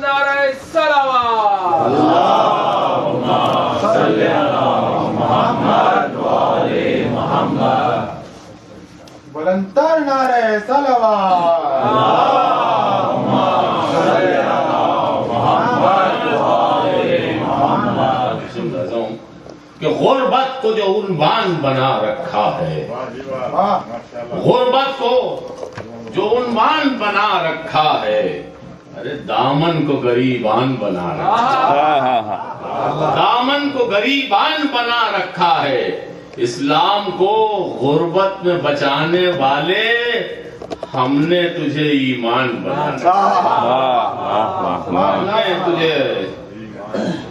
نعرہ صلوات اللہم صلی علی محمد و آل محمد بلندتر نعرہ صلوات اللہم صلی علی محمد و آل محمد کہ غربت کو جو عنوان بنا رکھا ہے، غربت کو جو عنوان بنا رکھا ہے، ارے دامن کو غریبان بنا رکھا ہے، دامن کو غریبان بنا رکھا ہے۔ اسلام کو غربت میں بچانے والے ہم نے تجھے ایمان بنا رکھا، ہم نے تجھے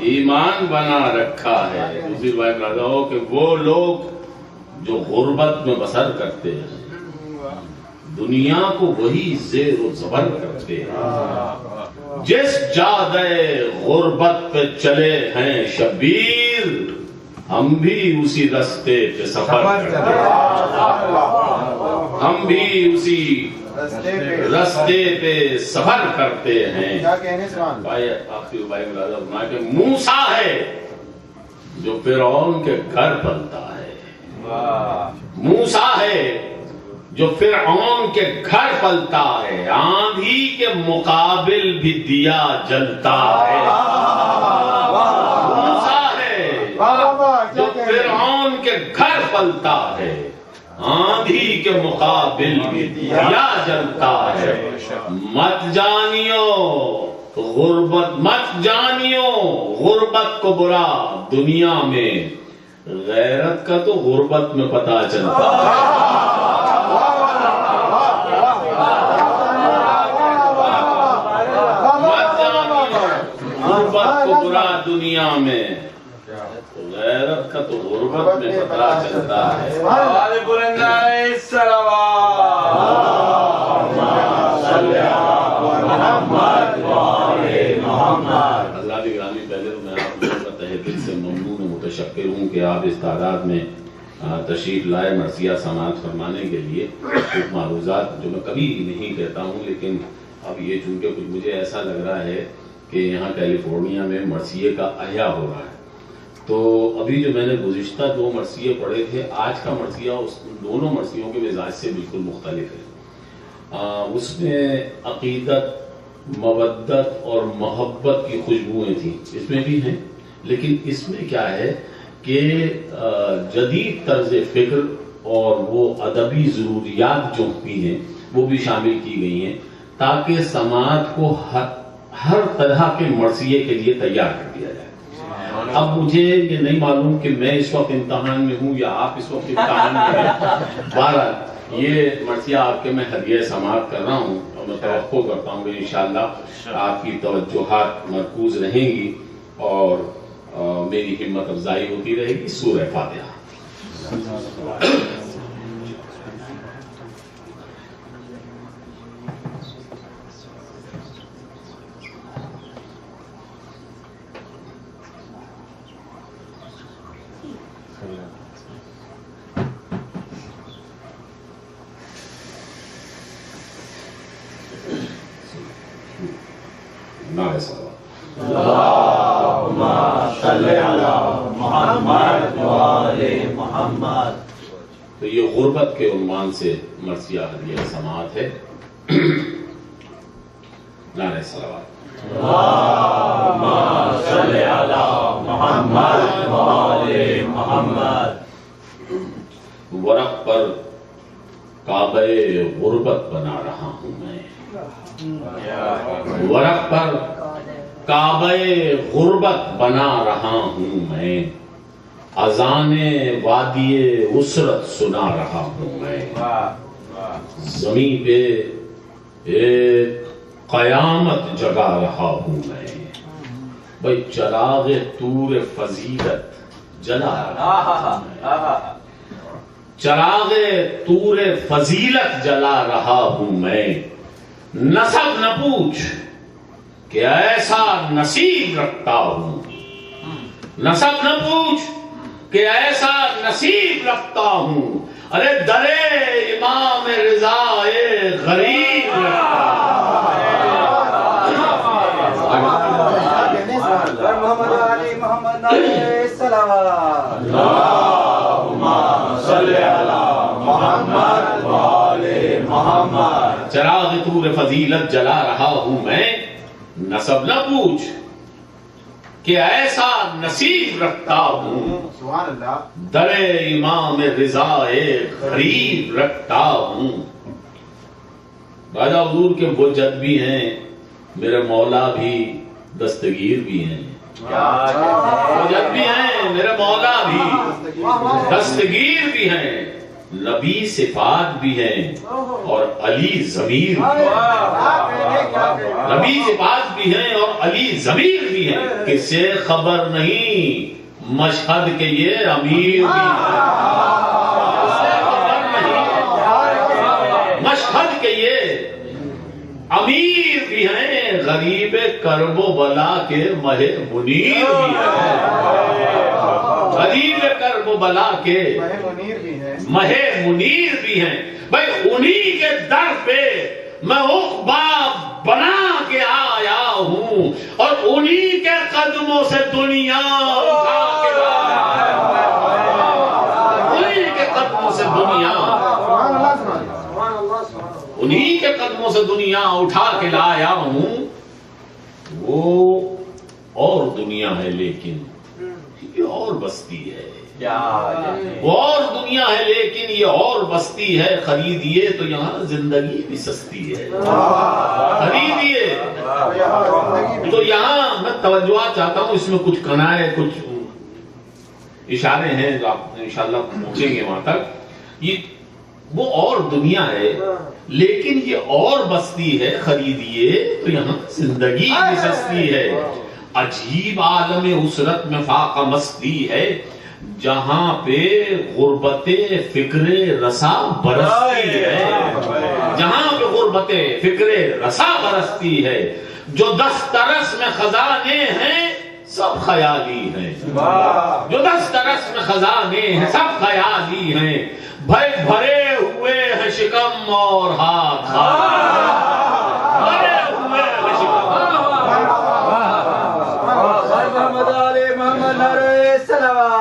ایمان بنا رکھا ہے۔ دوسری بات کہتا ہوں کہ وہ لوگ جو غربت میں بسر کرتے ہیں، دنیا کو وہی زیر و زبر کرتے ہیں۔ جس جادے غربت پہ چلے ہیں شبیر، ہم بھی اسی رستے پہ سفر کرتے ہیں، ہم بھی اسی رستے پہ سفر کرتے ہیں۔ کیا کہنے سبحان بھائی آخری بھائی ملازم فرمایا کہ موسیٰ ہے جو فرعون کے گھر پلتا ہے، موسیٰ ہے جو فرعون کے گھر پلتا ہے، آندھی کے مقابل بھی دیا جلتا ہے۔ موسیٰ ہے جو فرعون کے گھر پلتا ہے، آندھی کے مقابل بھی دیا جلتا ہے۔ مت جانیو غربت، مت جانیو غربت کو برا دنیا میں، غیرت کا تو غربت میں پتہ چلتا ہے۔ مت جانیو غربت کو برا دنیا میں، غیرت کا تو غربت میں پتہ چلتا ہے۔ آل بلند نعرہ صلوات صلی علی محمد و آل محمد۔ اللہ کی گرامی، پہلے تو میں آپ لوگوں کا تہہ دل سے ممنون و متشکر ہوں کہ آپ اس تعداد میں تشریف لائے مرثیہ سماعت فرمانے کے لیے۔ کچھ معروضات جو میں کبھی نہیں کہتا ہوں، لیکن اب یہ چونکہ کچھ مجھے ایسا لگ رہا ہے کہ یہاں کیلیفورنیا میں مرثیے کا احیاء ہو رہا ہے، تو ابھی جو میں نے گزشتہ 2 مرثیے پڑھے تھے، آج کا مرثیہ اس دونوں مرثیوں کے مزاج سے بالکل مختلف ہے۔ اس میں عقیدت، مودت اور محبت کی خوشبوئیں تھیں، اس میں بھی ہیں، لیکن اس میں کیا ہے کہ جدید طرز فکر اور وہ ادبی ضروریات جو بھی ہیں وہ بھی شامل کی گئی ہیں، تاکہ سماعت کو ہر طرح کے مرثیے کے لیے تیار کر دیا جائے۔ اب مجھے یہ نہیں معلوم کہ میں اس وقت امتحان میں ہوں یا آپ اس وقت امتحان میں ہیں، بہرحال یہ مرثیہ آپ کے میں ہدیہ سماعت کر رہا ہوں، اور میں توقع کرتا ہوں کہ انشاءاللہ آپ کی توجہات مرکوز رہیں گی اور میری ہمت افزائی ہوتی رہے گی۔ سورہ فاتحہ۔ نعرہ صلوات۔ اللہم صلی علی محمد و آل محمد۔ تو یہ غربت کے عنوان سے مرثیہ ہدیہ سماعت ہے۔ نعرہ صلوات۔ اللہم صلی علی محمد و آل محمد۔ ورق پر کعبہ غربت بنا رہا ہوں میں، ورق پر کعبہ غربت بنا رہا ہوں میں، اذان وادی اسرت سنا رہا ہوں میں، زمین پہ ایک قیامت جگا رہا ہوں میں۔ بھئی چراغ طور فضیلت جلا رہا ہوں میں، چراغ طور فضیلت جلا رہا ہوں میں۔ نسب نہ پوچھ کہ ایسا نصیب رکھتا ہوں، نسب نہ پوچھ کہ ایسا نصیب رکھتا ہوں، ارے درے امام رضا غریب رکھتا ہوں۔ نعرہ صلوات اللہم صلی علی محمد و آل محمد چراغ طور فضیلت جلا رہا ہوں میں، نسب نہ پوچھ کہ ایسا نصیب رکھتا ہوں، سبحان اللہ. در امام رضا غریب رکھتا ہوں. راجہ حضور کے وہ جد بھی ہیں، میرے مولا بھی دستگیر بھی ہیں. وہ جد بھی ہیں، میرے مولا بھی دستگیر بھی ہیں، نبی صفات بھی ہیں اور علی ضمیر بھی ہیں. نبی صفات بھی ہیں اور علی ضمیر بھی ہیں. کس سے خبر نہیں مشہد کے یہ امیر بھی ہیں. کس سے خبر نہیں مشہد کے یہ امیر بھی ہیں. غریب کرب و بلا کے مہ منیر بھی ہیں. غریب کرب و بلا کے منیر بھی ہے. مہ منیر بھی ہیں. بھائی انہی کے در پہ میں عقبہ بنا کے آیا ہوں اور انہی کے قدموں سے دنیا اٹھا کے لایا ہوں. انہی کے قدموں سے دنیا، سبحان اللہ. سبحان اللہ. انہی کے قدموں سے دنیا اٹھا کے لایا ہوں. وہ اور دنیا ہے لیکن یہ اور بستی ہے. وہ اور دنیا ہے لیکن یہ اور بستی ہے. خریدیے تو یہاں زندگی بھی سستی ہے. خریدیے تو یہاں میں توجہ چاہتا ہوں، اس میں کچھ کنائے کچھ اشارے ہیں جو آپ انشاءاللہ پہنچیں گے وہاں تک. یہ وہ اور دنیا ہے لیکن یہ اور بستی ہے. خریدیے تو یہاں زندگی بھی سستی ہے. عجیب عالم اسرت میں فاقہ مستی ہے جہاں پہ غربت فکر رسا برستی ہے. جہاں پہ غربت فکر رسا برستی ہے. جو دسترس میں خزانے ہیں سب خیالی ہیں. جو دسترس میں خزانے ہیں سب خیالی ہیں. بھرے ہوئے ہیں شکم اور ہاتھ بھرے ہوئے ہیں شکم. محمد علی محمد نعرہ صلوات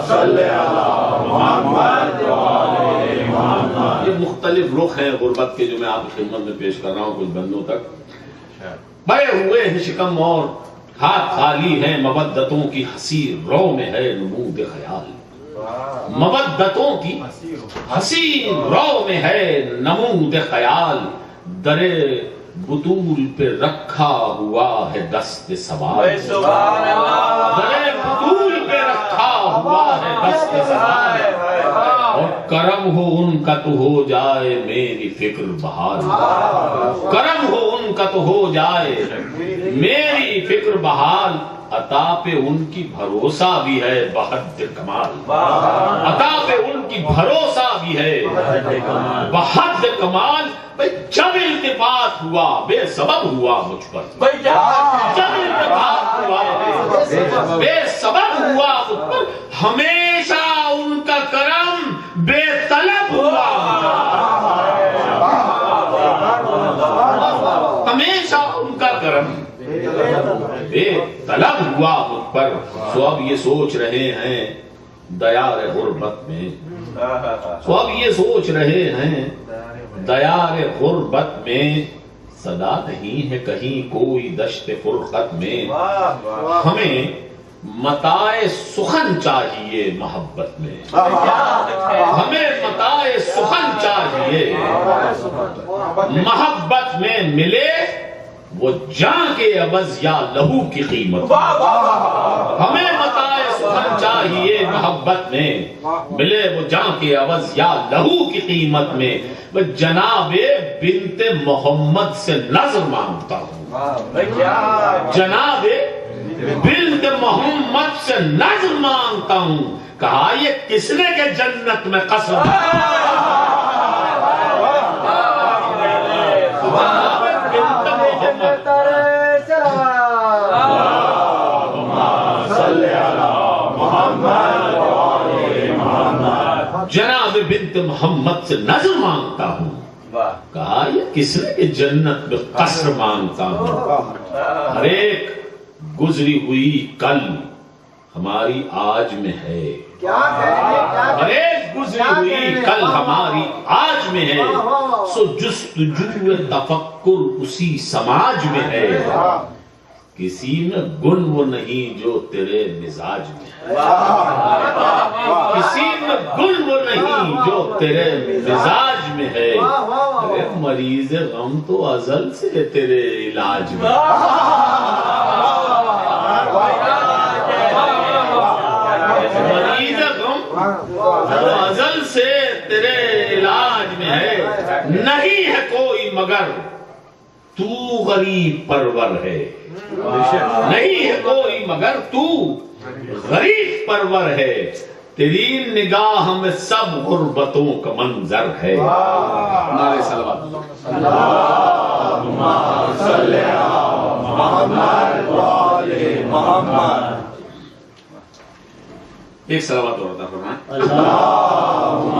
صلی علی محمد و آل محمد. یہ مختلف رخ ہیں غربت کے جو میں آپ کی خدمت میں پیش کر رہا ہوں کچھ بندوں تک. بھرے ہوئے ہیں شکم اور ہاتھ خالی ہیں. مودتوں کی حسین رو میں ہے نمود خیال. مودتوں کی حسین رو میں ہے نمود خیال. در بطول پہ رکھا ہوا ہے دست سوال. در بطول پہ رکھا ہوا ہے دست سوال. اور کرم ہو ان کا تو ہو جائے میری فکر بحال. کرم ہو ان کا تو ہو جائے میری فکر بحال. عطا پہ ان کی بھروسہ بھی ہے بحد کمال. عطا پہ ان کی بھروسہ بھی ہے بحد کمال. جب التفات ہوا بے سبب ہوا مجھ پر. جب التفات ہوا بے سبب ہوا مجھ پر. ہمیشہ ان کا کرم بے طلب ہوا. ہمیشہ ان کا کرم بے طلب ہوا مجھ پر. سو اب یہ سوچ رہے ہیں دیار غربت میں. سو اب یہ سوچ رہے ہیں دیار غربت میں. صدا نہیں ہے کہیں کوئی دشت فرقت میں. ہمیں متاع سخن چاہیے محبت میں. ہمیں متاع سخن چاہیے محبت میں. ملے وہ جان کے عوض یا لہو کی قیمت. ہمیں متاع سخن چاہیے محبت میں. ملے وہ جان کے عوض یا لہو کی قیمت میں. وہ جناب بنت محمد سے نظر مانگتا ہوں. جناب بنت محمد سے نظر مانگتا ہوں. کہا یہ کس نے کہ جنت میں قصر. جناب بنت محمد سے نظر مانگتا ہوں. کہا یہ کس نے کہ جنت میں قصر مانگتا ہوں. ہر ایک گزری ہوئی کل ہماری آج میں ہے. کیا کہنے ارے گزری ہوئی کل ہماری آج میں ہے. سو جستجو تفکر اسی سماج میں ہے. کسی میں گن وہ نہیں جو تیرے مزاج میں ہے. کسی میں گن وہ نہیں جو تیرے مزاج میں ہے. ارے مریض غم تو ازل سے تیرے علاج میں مریض غم تو ازل سے تیرے علاج میں ہے. نہیں ہے کوئی مگر تو غریب پرور ہے. نہیں ہے کوئی مگر تو غریب پرور ہے. تیری نگاہ میں سب غربتوں کا منظر ہے. نعرہ صلوات. اللہم صلی علی محمد و آل محمد. ایک صلوات اور عطا فرمائیں. اللہم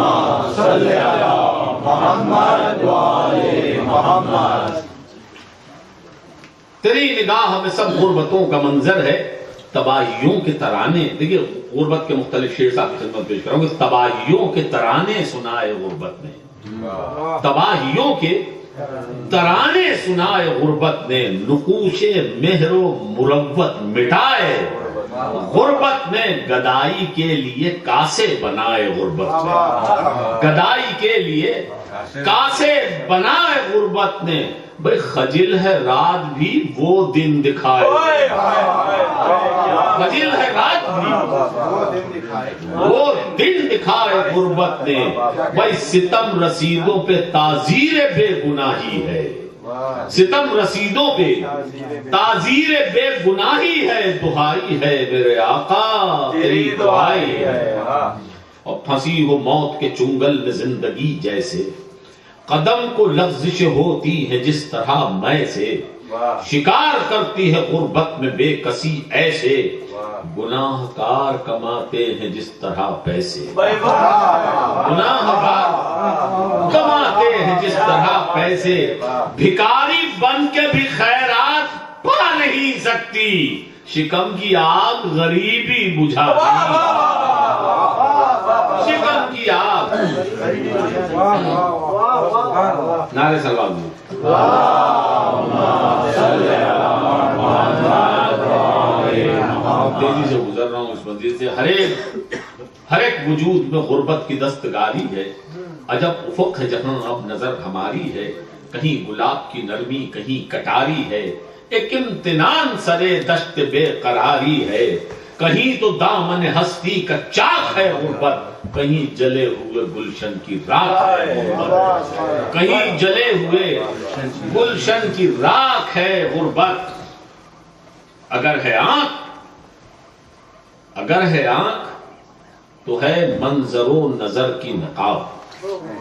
صلی علی محمد و آل محمد. تیری نگاہ میں سب غربتوں کا منظر ہے. تباہیوں کے ترانے، دیکھیے غربت کے مختلف شعر صاحب کی خدمت پیش کروں گے. تباہیوں کے ترانے سنائے غربت نے. تباہیوں کے ترانے سنائے غربت نے. نقوش مہر و مروت مٹائے غربت نے. گدائی کے لیے کاسے بنائے غربت نے. گدائی کے لیے کاسے بنائے غربت نے. بھئی خجل ہے رات بھی وہ دن دکھائے. خجل ہے رات بھی وہ دن دکھائے غربت نے. بھئی ستم رسیدوں پہ تعزیر بے گناہی ہے. ستم رسیدوں پہ تعزیر بے گناہی ہے. دہائی ہے میرے آقا تیری دعائی ہے. اور پھنسی ہو موت کے چنگل میں زندگی جیسے. قدم کو لغزش ہوتی ہے جس طرح میں سے. شکار کرتی ہے غربت میں بے کسی ایسے. گناہ کار کماتے ہیں جس طرح پیسے. گناہ کار کماتے ہیں جس طرح پیسے. بھکاری بن کے بھی خیرات پا نہیں سکتی. شکم کی آگ غریبی بجھاتی. شکم کی آگ. نعرہ صلوات میں تیزی سے گزر رہا ہوں اس منزل سے. ہر ایک وجود میں غربت کی دستکاری ہے. عجب افق ہے جہاں اب نظر ہماری ہے. کہیں گلاب کی نرمی کہیں کٹاری ہے. ایک امتنان سرے دشت بے قراری ہے. کہیں تو دامن ہستی کا چاک ہے غربت. کہیں جلے ہوئے گلشن کی راکھ ہے غربت. کہیں جلے ہوئے گلشن کی راکھ ہے غربت. اگر ہے آنکھ تو ہے منظر و نظر کی نقاب.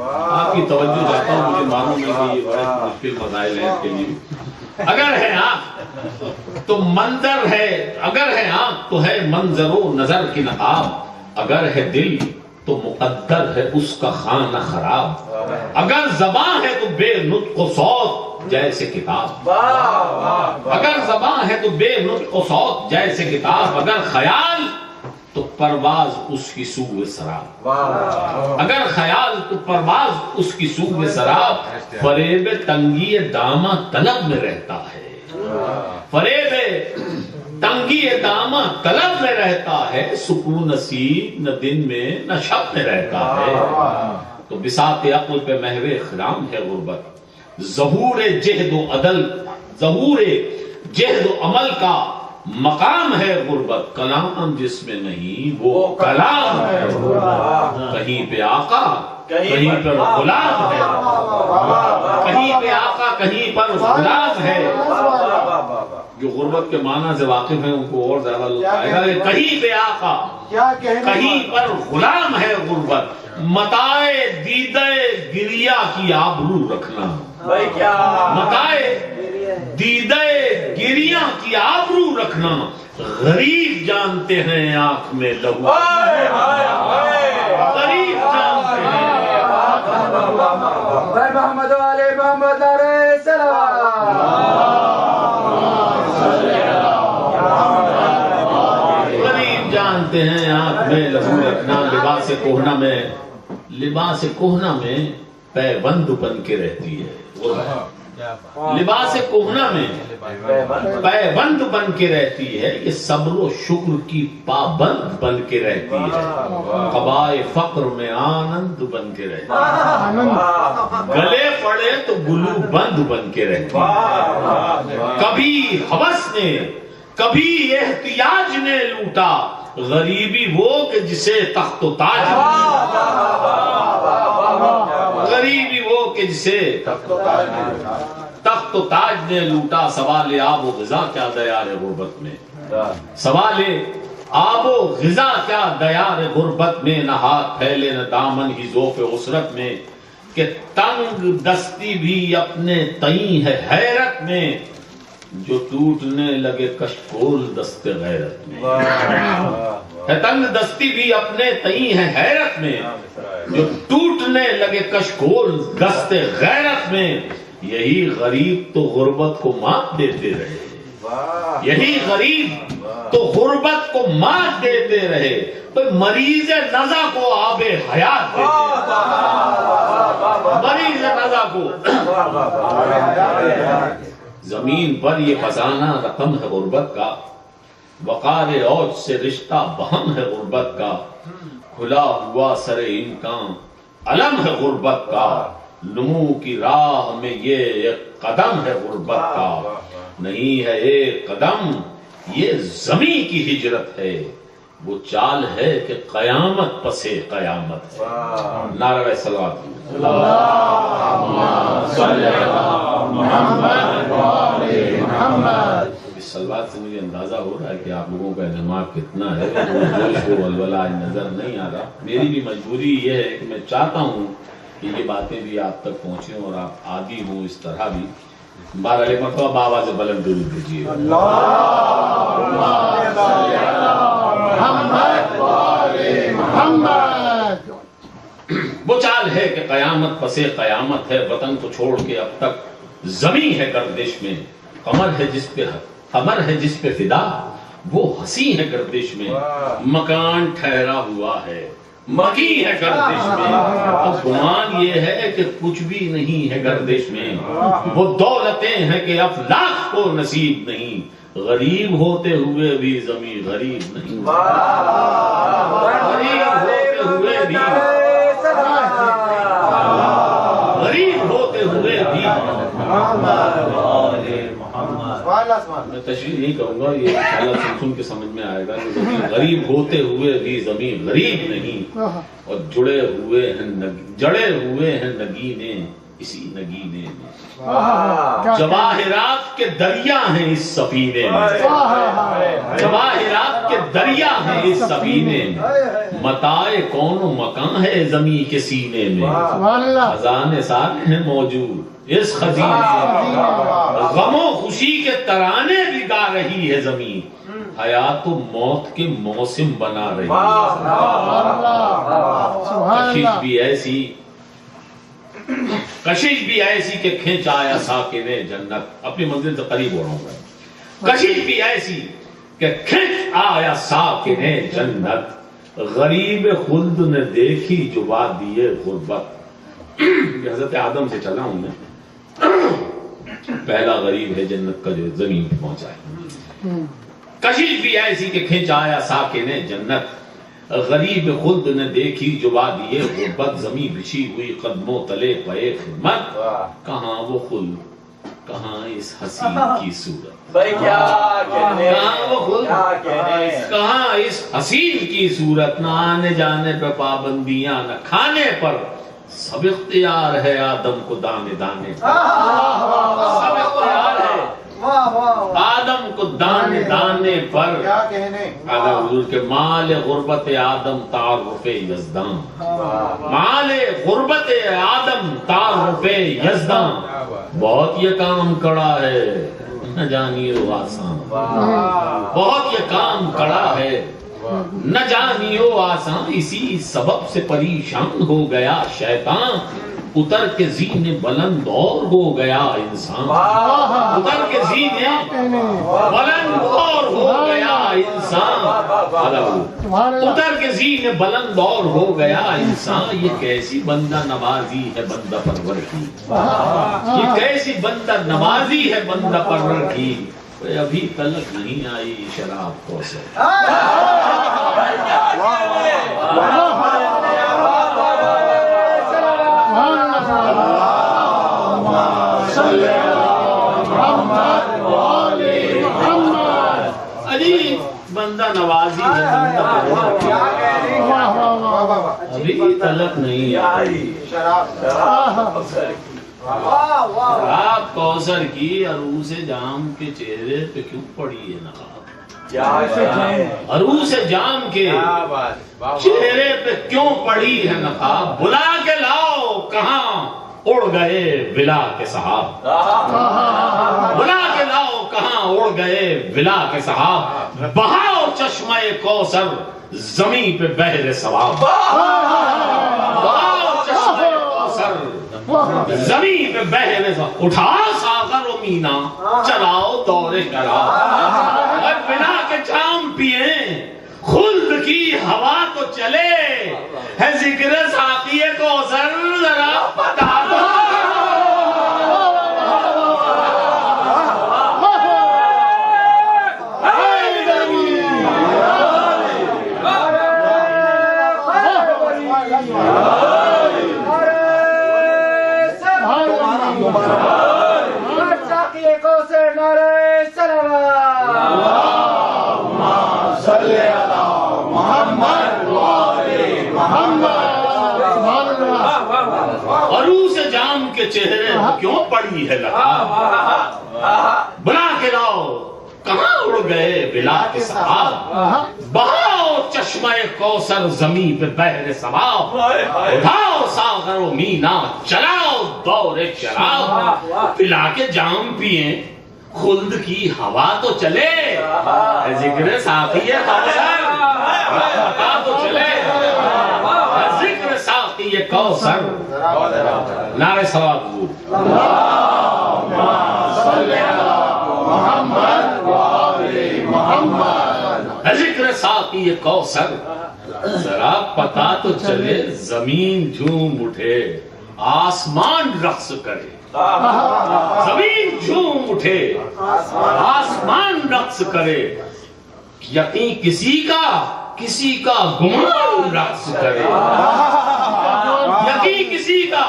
آپ کی توجہ چاہتا ہوں، مجھے معلوم ہے کہ یہ بڑے مشکل مسائل ہیں اس کے لیے. اگر ہے آنکھ تو منظر ہے. اگر ہے آنکھ تو ہے منظر و نظر کی نقاب. اگر ہے دل تو مقدر ہے اس کا خانہ خراب. اگر زبان ہے تو بے نطق و صوت جیسے کتاب. اگر زبان ہے تو بے نطق و صوت جیسے کتاب. اگر خیال تو پرواز اس کی سوء سراب. اگر خیال تو پرواز اس کی سوء سراب. فریب تنگی دامہ طلب میں رہتا ہے. فریب تنگی دامہ طلب میں رہتا ہے. سکون نصیب نہ دن میں نہ شب میں رہتا ہے. تو بساط عقل پہ محو خرام ہے غربت. ظہور جہد و عدل ظہور جہد و عمل کا مقام ہے غربت. کلام جس میں نہیں وہ کلام ہے. کہیں پہ آقا کہیں پر غلام ہے. کہیں پہ آقا کہیں پر غلام ہے. جو غربت کے معنی سے واقف ہیں ان کو اور زیادہ لطف آئے گا. کہیں پہ آقا کہیں پر غلام ہے غربت. متائے دیدے گریا کی آبرو رکھنا. متائے دیدے گریا کی آبرو رکھنا. غریب جانتے ہیں آنکھ میں لہو. غریب جانتے ہیں. محمد علی محمد نعرہ صلوات. فرماتے ہیں آنکھ میں لہو رکھنا لباس کہنا میں پیوند بن کے رہتی ہے. لباس کہنا میں پیوند بن کے رہتی ہے، یہ صبر و شکر کی پابند بن کے رہتی ہے. قبائے فقر میں آنند بن کے رہتی ہے، گلے پڑے تو گلو بند بن کے رہتی ہے. کبھی ہوس نے کبھی احتیاج نے لوٹا غریبی وہ کہ جسے تخت و تاج غریبی وہ کہ جسے تخت و تاج نے لوٹا. سوال آب و غذا کیا دیار غربت میں، سوال آب و غذا کیا دیار غربت میں. نہ ہاتھ پھیلے نہ دامن ہی ذوف عسرت میں، کہ تنگ دستی بھی اپنے تئیں ہے حیرت میں. جو ٹوٹنے لگے کشکول دست غیرت میں، تنگ دستی بھی اپنے تئیں ہے حیرت میں. جو ٹوٹنے لگے کشکول دست غیرت میں. یہی غریب تو غربت کو مات دیتے رہے، یہی غریب تو غربت کو مات دیتے رہے. مریض نزا کو آب حیات دیتے، مریض نزا کو. زمین پر یہ خزانہ رقم ہے غربت کا، وقار اوج سے رشتہ بہم ہے غربت کا. کھلا ہوا سر امکان علم ہے غربت کا. نمو کی راہ میں یہ ایک قدم ہے غربت کا. نہیں ہے ایک قدم یہ زمین کی ہجرت ہے. وہ چال ہے کہ قیامت پسے قیامت ہے. نعرہ صلوات. اس صلوات سے مجھے اندازہ ہو رہا ہے کہ آپ لوگوں کا انہماک کتنا ہے. جوش و ولولہ نظر نہیں آ رہا. میری بھی مجبوری یہ ہے کہ میں چاہتا ہوں کہ یہ باتیں بھی آپ تک پہنچیں اور آپ عادی ہوں اس طرح بھی. 12 مرتبہ بآواز بلند درود دیجیے. وہ چال ہے کہ قیامت پسے قیامت ہے. وطن کو چھوڑ کے اب تک زمین ہے گردش میں. قمر ہے جس پہ فدا وہ ہنسی ہے گردش میں. مکان ٹھہرا ہوا ہے مکی ہے گردش میں. اب گمان یہ ہے کہ کچھ بھی نہیں ہے گردش میں. وہ دولتیں ہیں کہ افلاک کو نصیب نہیں. غریب ہوتے ہوئے بھی زمین غریب نہیں. غریب ہوتے ہوئے بھی میں تشریح نہیں کروں گا، یہ انشاءاللہ سن کے سمجھ میں آئے گا. غریب ہوتے ہوئے بھی زمین غریب نہیں. اور جڑے ہوئے ہیں نگینے اسی نگینے میں. جواہرات کے دریا ہیں اس سفینے میں. جواہرات کے دریا ہیں اس سفینے میں. متاع کون و مکان ہے زمین کے سینے میں. خزانے سارے ہیں موجود اس خزینے میں. غم و خوشی کے ترانے بھی گا رہی ہے زمین. حیات و موت کے موسم بنا رہی ہے. کشش بھی ایسی کہ کھینچ آیا ساکن جنت. اپنی منزل سے قریب ہو رہا ہوں. کشش بھی ایسی کہ کھینچ آیا ساکن جنت. غریب خلد نے دیکھی جو وادی غربت. حضرت آدم سے چلا ہوں میں. پہلا غریب ہے جنت کا جو زمین پہ پہنچا ہے. کشش بھی ایسی کہ کھینچ آیا ساکن جنت. غریب خلد نے دیکھی جو وادی غربت. زمین بچھی ہوئی قدموں تلے پے خدمت. کہاں وہ خلد کہاں اس حسین کی صورت. کہاں وہ خلد کہاں اس حسین کی صورت. نہ آنے جانے پہ پابندیاں نہ کھانے پر. سب اختیار ہے آدم کو دانے دانے. سب اختیار ہے آدم کو دانے دانے پر. حضور کے مال غربت آدم تعارف یزدان. مال غربت آدم تعارف یزدان. بہت یہ کام کڑا ہے نہ جانیے وہ آسان. بہت یہ کام کڑا ہے نہ جانیو آسان. اسی سبب سے پریشان ہو گیا شیطان. اتر کے زینے بلند اور ہو گیا انسان. اتر کے زینے بلند اور ہو گیا انسان. اتر کے زین بلند اور ہو گیا انسان. یہ کیسی بندہ نوازی ہے بندہ پرور کی, یہ کیسی بندہ نوازی ہے بندہ پرور کی. ابھی تلک نہیں آئی شراب کو سے. عجیب بندہ نوازی ہے بندہ پرور کی. ابھی تلک نہیں آئی شراب کوثر کی. عروس جام کے چہرے پہ کیوں پڑی ہے نقاب؟ عروس جام کے چہرے پہ کیوں پڑی ہے نقاب؟ بلا کے لاؤ کہاں اڑ گئے ولا کے صحاب. بلا کے لاؤ کہاں اڑ گئے ولا کے صحاب. بہاؤ چشمہ کوثر زمین پہ بہر ثواب. بہاؤ چشمہ کوثر زمین پہ بہر ثواب. اٹھاؤ ساغر و مینا چلاؤ دور شراب. اور بنا کے جام پیئیں خلد کی ہوا تو چلے. ہے ذکر ساقی کوثر ذرا بتا دو. عروس جام کے چہرے کیوں پڑی ہے لگا. بلا کے لاؤ کہاں اڑ گئے بلا کے صحاب. بہاؤ چشمہ کوثر زمین پہ بہر ثواب. اٹھاؤ ساغر و مینا چلاؤ دور شراب. پلا کے جام پیئیں خلد کی ہوا تو چلے. ذکر ساقی کوثر بتا تو چلے. ذکر ساقی کوثر نعرہ صلوات حضور. اللہم صلی علی محمد و آل محمد. ذکر ساقی کوثر ذرا پتا تو چلے. زمین جھوم اٹھے آسمان رقص کرے. زمین جھوم اٹھے آسمان رقص کرے. یقین کسی کا گمان رقص کرے. یقین کسی کا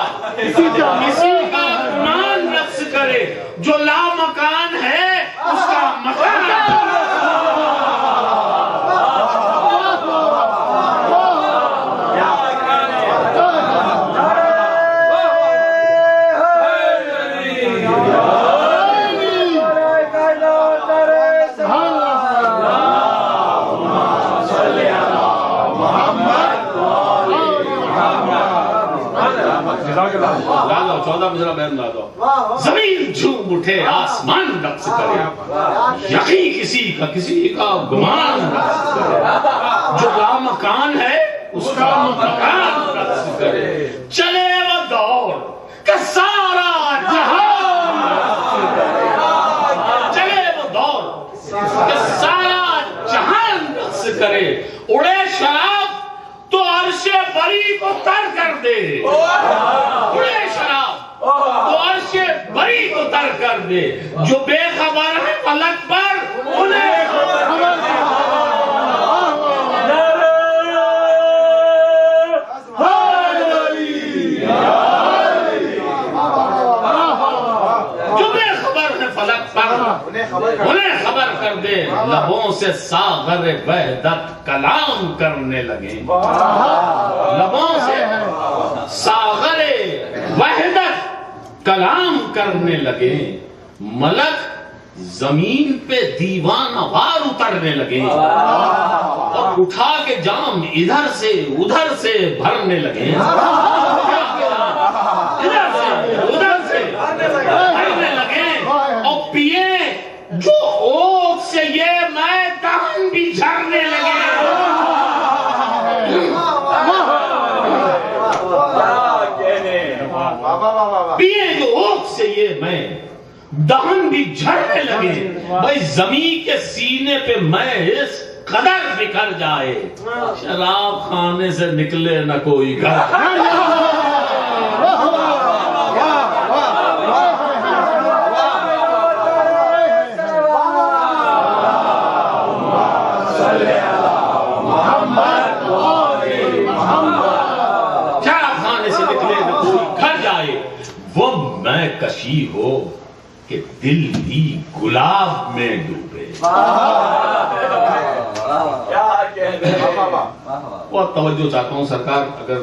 گمان رقص کرے. جو لا مکان ہے اس کا مکان. زمین جھوم اٹھے آسمان رقص کرے. یقین کسی کا گمان رقص کرے. جو لامکان ہے اس کا مکان رقص کرے. چلے وہ دور کہ سارا جہان رقص کرے. چلے وہ دور کہ سارا جہان رقص کرے. اڑے شراب تو عرش بری کو تر کر دے. اڑے شراب تو عرش بری کو تر کر دے. جو بے خبر ہے فلک پر انہیں خبر ہے. جو بے خبر ہے فلک پر انہیں خبر کر دے. لبوں سے ساغر وحدت کلام کرنے لگے. لبوں سے ساغر وحدت کلام کرنے لگے. ملک زمین پہ دیوانہ وار اترنے لگے اور اٹھا کے جام ادھر سے ادھر سے بھرنے لگے. ادھر سے ادھر سے بھرنے لگے اور پیے جو اوک سے یہ میں دہن بھی جھرنے لگے. پیے جو اوک سے یہ میں دہن بھی جھڑنے لگے. بھائی زمین کے سینے پہ میں اس قدر بکھر جائے شراب خانے سے نکلے نہ کوئی گھر شراب خانے سے نکلے نہ کوئی گھر جائے وہ میں کشی ہو کہ دل بھی گلاب میں ڈوبے بہت توجہ چاہتا ہوں سرکار اگر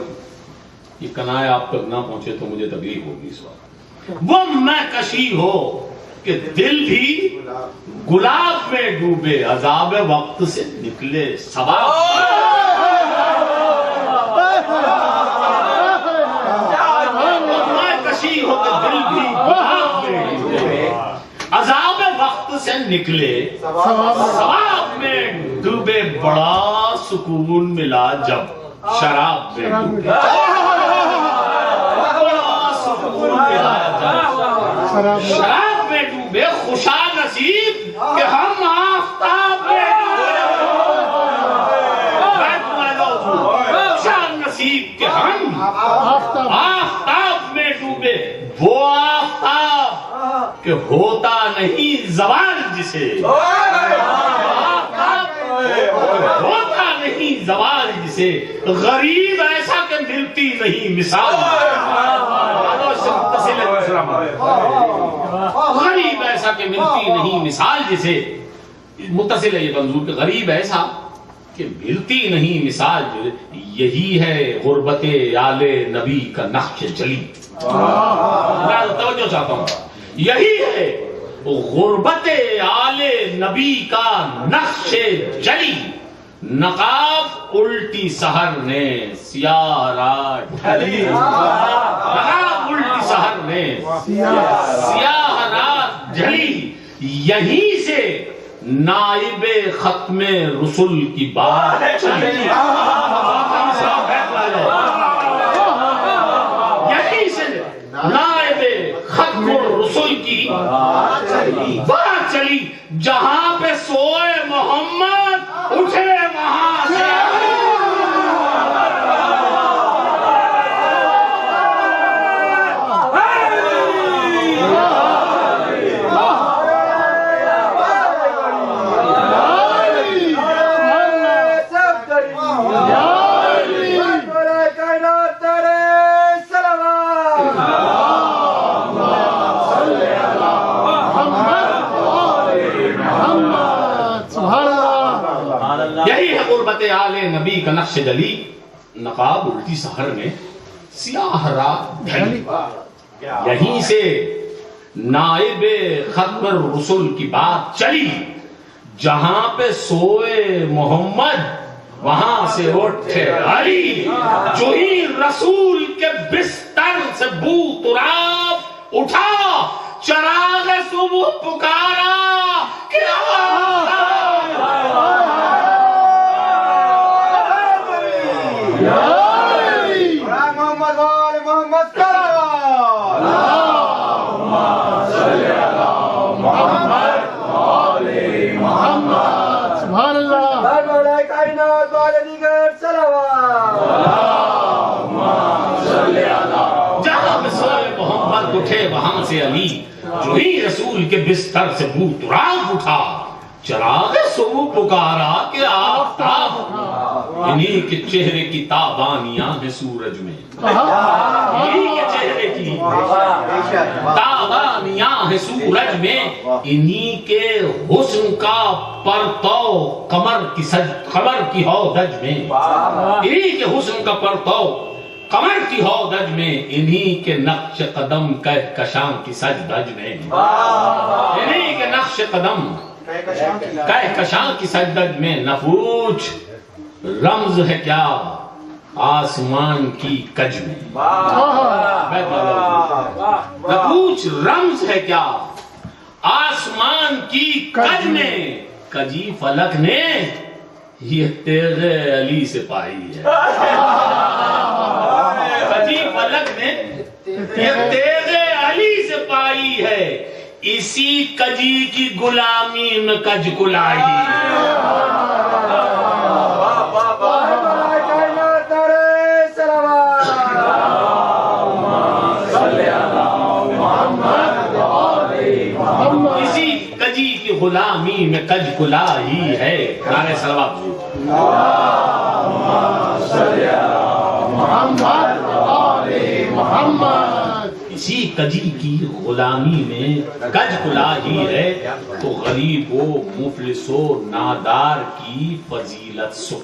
یہ کنائے آپ تک نہ پہنچے تو مجھے تکلیف ہوگی اس وقت وہ میں کشی ہو کہ دل بھی گلاب میں ڈوبے عذاب وقت سے نکلے ثواب میں کشی ہو کہ دل بھی گلاب میں ڈوبے عذاب وقت سے نکلے ثواب میں ڈوبے بڑا سکون ملا جب شراب میں ڈوبے بڑا سکون ملا جب شراب میں ڈوبے خوشا نصیب کہ ہم آفتاب میں خوشا نصیب کہ ہم آفتاب میں ڈوبے وہ آفتاب کہ ہوتا نہیں زوال جسے ہوتا نہیں زوال جسے غریب ایسا کہ ملتی نہیں مثال غریب ایسا کہ ملتی نہیں مثال جسے متصل ہے یہ منظور کہ غریب ایسا کہ ملتی نہیں مثال یہی ہے غربت آل نبی کا نقش جلی میں توجہ چاہتا ہوں یہی ہے غربت آل نبی کا نقش جلی نقاب الٹی سحر نے سیاہ رات ڈھلی نقاب الٹی سحر نے سیاہ رات ڈھلی یہیں سے نائب ختم رسول کی بات چلی یہیں سے نائب ختم رسول کی بات چلی جہاں پہ سوئے محمد اٹھے وہاں سے یہی ہے غربت آل نبی کا نقش جلی نقاب الٹی سحر میں سیاہ رات ڈھلی یہیں سے نائب ختم الرسل کی بات چلی جہاں پہ سوئے محمد وہاں سے اٹھے علی جو ہی رسول کے بستر سے بو تراب اٹھا چراغ صبح پکارا کہ اٹھے وہاں سے علی جو ہی رسول کے بستر سے بو تراب اٹھا چراغ صبح پکارا کہ آفتاب انہی کے چہرے کی تابانیاں ہیں سورج میں انہی کے چہرے کی تابانیاں ہیں سورج میں انہی کے حسن کا پرتو قمر کی ہودج میں انہی کے حسن کا پرتو قمر کی ہودج میں انہی کے نقش قدم کہکشاں کی سجدج میں انہی کے نقش قدم کہکشاں کی سجدج میں نہ پوچھ رمز ہے کیا آسمان کی کج میں نہ پوچھ رمز ہے کیا آسمان کی کج میں کجی فلک نے یہ تیغ علی سے پائی ہے کجی فلک نے یہ تیغ علی سے پائی ہے اسی کجی کی غلامی میں کج کلائی کجی کی غلامی میں کج کلا ہی ہے. نعرہ صلوات اسی کجی کی غلامی میں کج کلا ہی ہے تو غریب و مفلس و نادار کی فضیلت سن.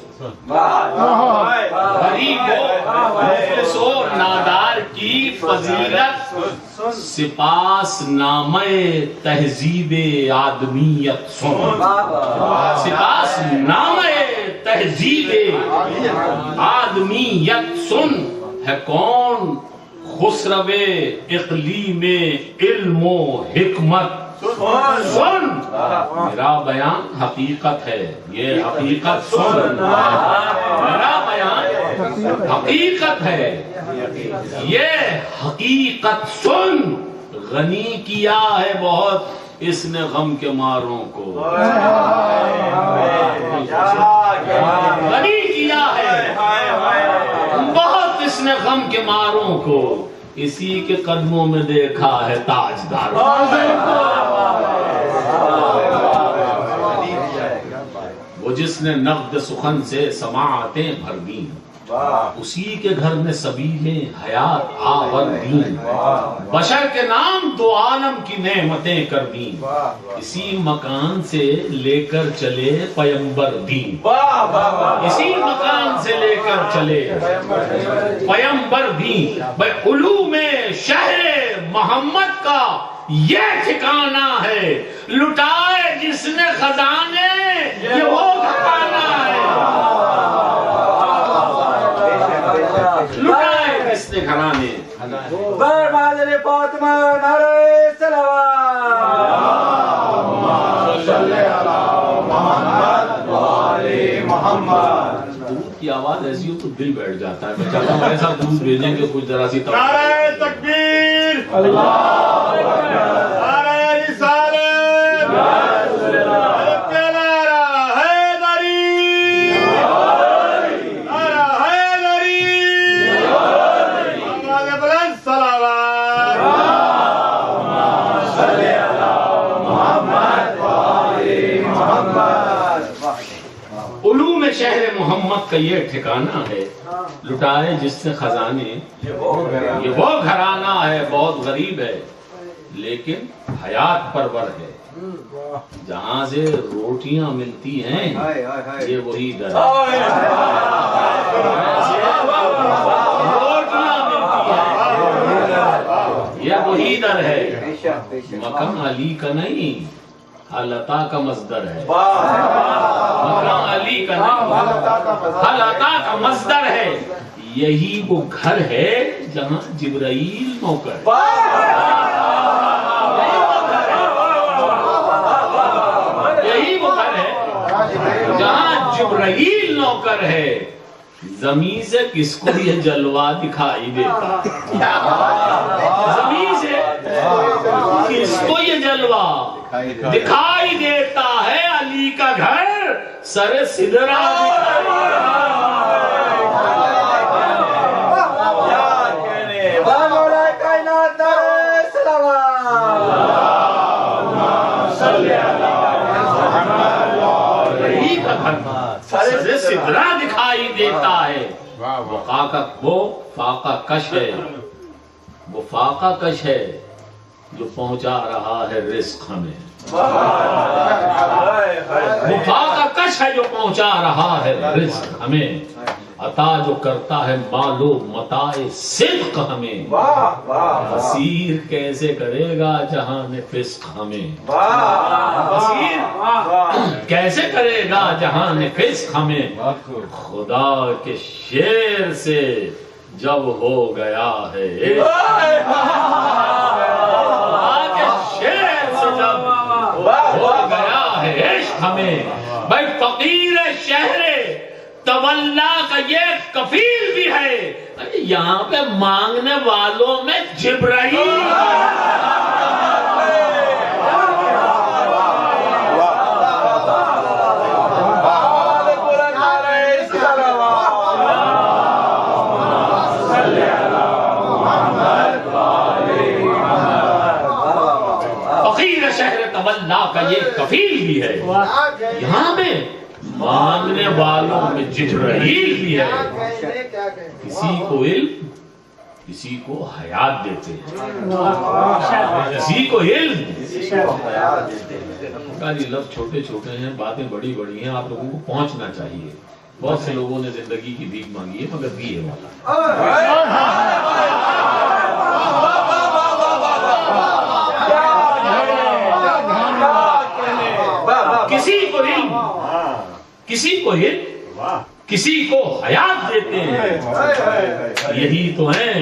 غریب و مفلس و نادار کی فضیلت سپاس نامہ تہذیب آدمیت سن. سپاس نامہ تہذیب آدمیت سن. ہے کون خسرو اقلیم علم و حکمت سن. میرا بیان حقیقت ہے, یہ حقیقت سن. میرا بیان حقیقت ہے, یہ حقیقت سن. غنی کیا ہے بہت اس نے غم کے ماروں کو. غنی کیا ہے بہت اس نے غم کے ماروں کو. اسی کے قدموں میں دیکھا ہے تاجدار. وہ جس نے نقد سخن سے سماعتیں بھر دیں, اسی کے گھر میں سبیلیں حیات آور دیں. بشر کے نام دو عالم کی نعمتیں کر دیں. اسی مکان سے لے کر چلے پیمبر دین. اسی مکان سے لے کر چلے پیمبر دین. علوم شہر محمد کا یہ ٹھکانہ ہے. لٹائے جس نے خزانے یہ وہ ٹھکانہ ہے. لٹائے جس نے گھرانے. بر مادر فاطمہ نعرہ صلوات. دودھ کی آواز ایسی ہو تو دل بیٹھ جاتا ہے. میں چاہتا ہوں ہمارے ساتھ دودھ بھیجیں گے کچھ ذرا سی. نعرہ تکبیر, نعرہ رسالت, نعرہ حیدری, نعرہ حیدری, آواز بلند صلوات. علوم شہر محمد کا یہ ٹھکانہ ہے. لٹائے جس سے خزانے یہ وہ گھرانہ ہے. بہت غریب ہے لیکن حیات پرور ہے. جہاں سے روٹیاں ملتی ہیں یہ وہی در ہے. روٹیاں ملتی ہیں یہ وہی در ہے. مقام علی کا نہیں, حلتا کا مصدر ہے. مقام علی کا نہیں, حلتا کا مصدر ہے. یہی وہ گھر ہے جہاں جبرائیل نوکر ہے. یہی وہ گھر ہے جہاں جبرائیل نوکر ہے. زمین سے کس کو یہ جلوہ دکھائی دیتا؟ زمین سے کس کو یہ جلوہ دکھائی دیتا ہے؟ علی کا گھر سر سدرا سر سدرا دکھائی دیتا ہے. وہ فاقہ کش ہے, وہ فاقہ کش ہے جو پہنچا رہا ہے رزق ہمیں. وہ فاقہ کش ہے جو پہنچا رہا ہے رزق ہمیں. عطا جو کرتا ہے مال و متاع صدق ہمیں. اسیر کیسے کرے گا جہان فسق ہمیں. اسیر کیسے کرے گا جہان فسق ہمیں. خدا کے شیر سے جب ہو گیا ہے خدا کے شیر سے جب ہو گیا ہے عشق ہمیں. بھائی فقیر شہر تولا کا یہ کفیل بھی ہے. یہاں پہ مانگنے والوں میں جبرائیل فقیر شہر تولا کا یہ کفیل بھی ہے، یہاں میں ماننے والوں میں جبرائیل بھی ہے. کسی کو علم، کسی کو حیات دیتے ہیں، کسی کو علم. یہ لفظ چھوٹے چھوٹے ہیں، باتیں بڑی بڑی ہیں، آپ لوگوں کو پہنچنا چاہیے. بہت سے لوگوں نے زندگی کی بھیک مانگی ہے مگر دیے والا. کسی کو علم، کسی کو علم، کسی کو حیات دیتے ہیں. یہی تو ہیں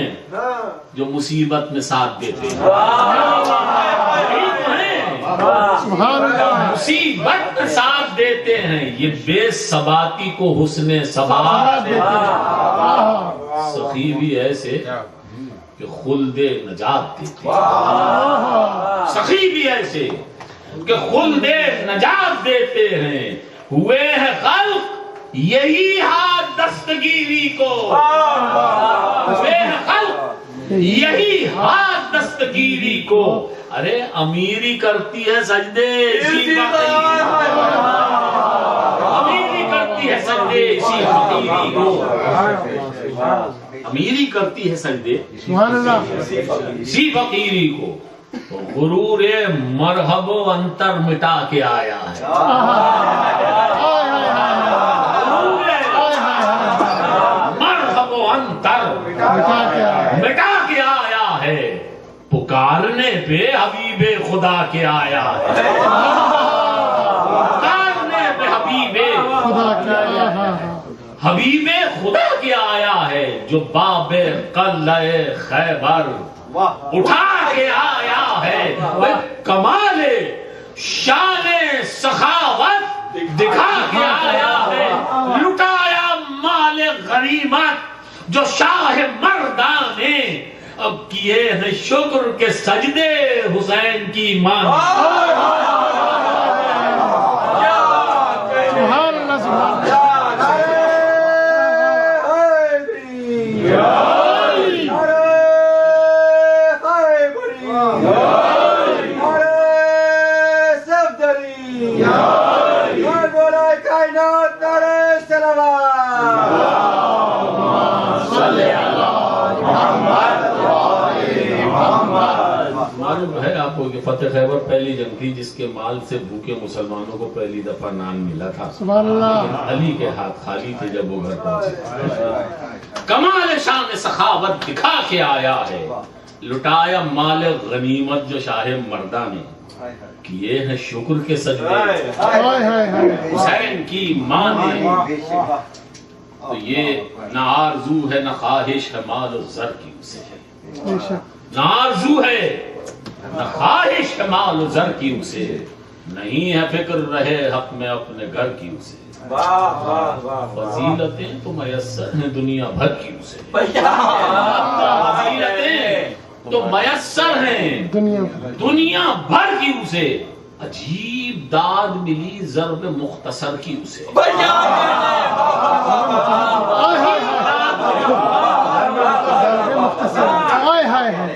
جو مصیبت میں ساتھ دیتے ہیں. یہی تو ہیں مصیبت میں ساتھ دیتے ہیں. یہ بے ثباتی کو حسن ثبات دیتے ہیں. سخی بھی ایسے کہ خلد نجات دیتے ہیں. سخی بھی ایسے کہ خلد نجات دیتے ہیں. ہوئے ہیں خلق یہی ہاتھ دستگیری کو، ہوئے ہیں خلق یہی ہاتھ دستگیری کو. ارے امیری کرتی ہے سجدے اسی امیری کرتی ہے سجدے اسی فقیری کو. امیری کرتی ہے سجدے اسی فقیری کو. غرور مرحب و انتر مٹا کے آیا ہے. مرحب و انتر مٹا کے آیا ہے. پکارنے پہ حبیب خدا کے آیا ہے. پکارنے پہ حبیب حبیب خدا کے آیا ہے. جو باب قلعہ خیبر اٹھا کے آیا ہے. کمال شان سخاوت دکھا کے آیا ہے. لٹایا مال غنیمت جو شاہ مردان نے اب کیے ہیں شکر کے سجدے حسین کی مان. معلوم ہے آپ کو کہ فتح خیبر پہلی جنگ تھی جس کے مال سے بھوکے مسلمانوں کو پہلی دفعہ نان ملا تھا. لیکن علی کے ہاتھ خالی تھے جب وہ گھر پہنچے. کمال شان سخاوت دکھا کے آیا ہے. لٹایا مال غنیمت جو شاہ مردہ نے کیے ہیں شکر کے سجدے حسین کی ماں نے. تو یہ نہ آرزو ہے نہ خواہش ہے مال و زر کی اسے ہے. نہ آرزو ہے نہ خواہش ہے مال و زر کی اسے. نہیں ہے فکر رہے حق میں اپنے گھر کی اسے. فضیلتیں تو میسر ہیں دنیا بھر کی اسے. فضیلتیں تو میسر ہیں دنیا بھر کی اسے. عجیب داد ملی ضرب مختصر کی اسے.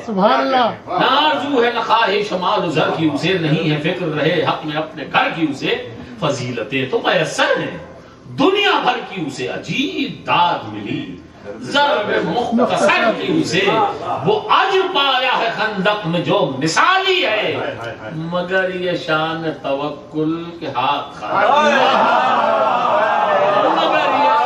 سبحان اللہ. نہ آرزو ہے نہ خواہش مال و زر کی اسے. نہیں ہے فکر رہے حق میں اپنے گھر کی اسے. فضیلتیں تو میسر ہیں دنیا بھر کی اسے. عجیب داد ملی ضرب مختصر کی اسے. وہ اجر پایا ہے خندق میں جو مثالی ہے مگر یہ شان توکل کے ہاتھ خالی. مگر یہ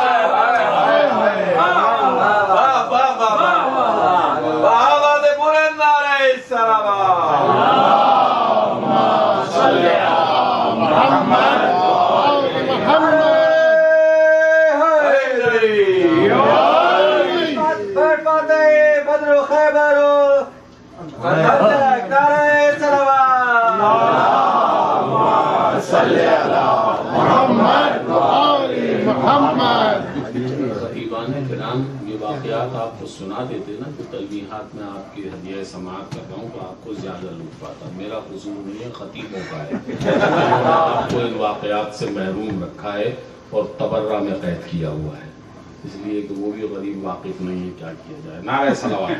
یہ واقعات آپ کو سنا دیتے نا تو تلمیحات میں آپ کی ہدیہ سماعت کر رہا ہوں تو آپ کو زیادہ لطف آتا. میرا قصور نہیں ہے خطیبوں کا ہے. آپ کو ان واقعات سے محروم رکھا ہے اور تبرہ میں قید کیا ہوا ہے. اس لیے کہ وہ بھی غریب واقف نہیں ہے، کیا کیا جائے. نعرہ صلوات.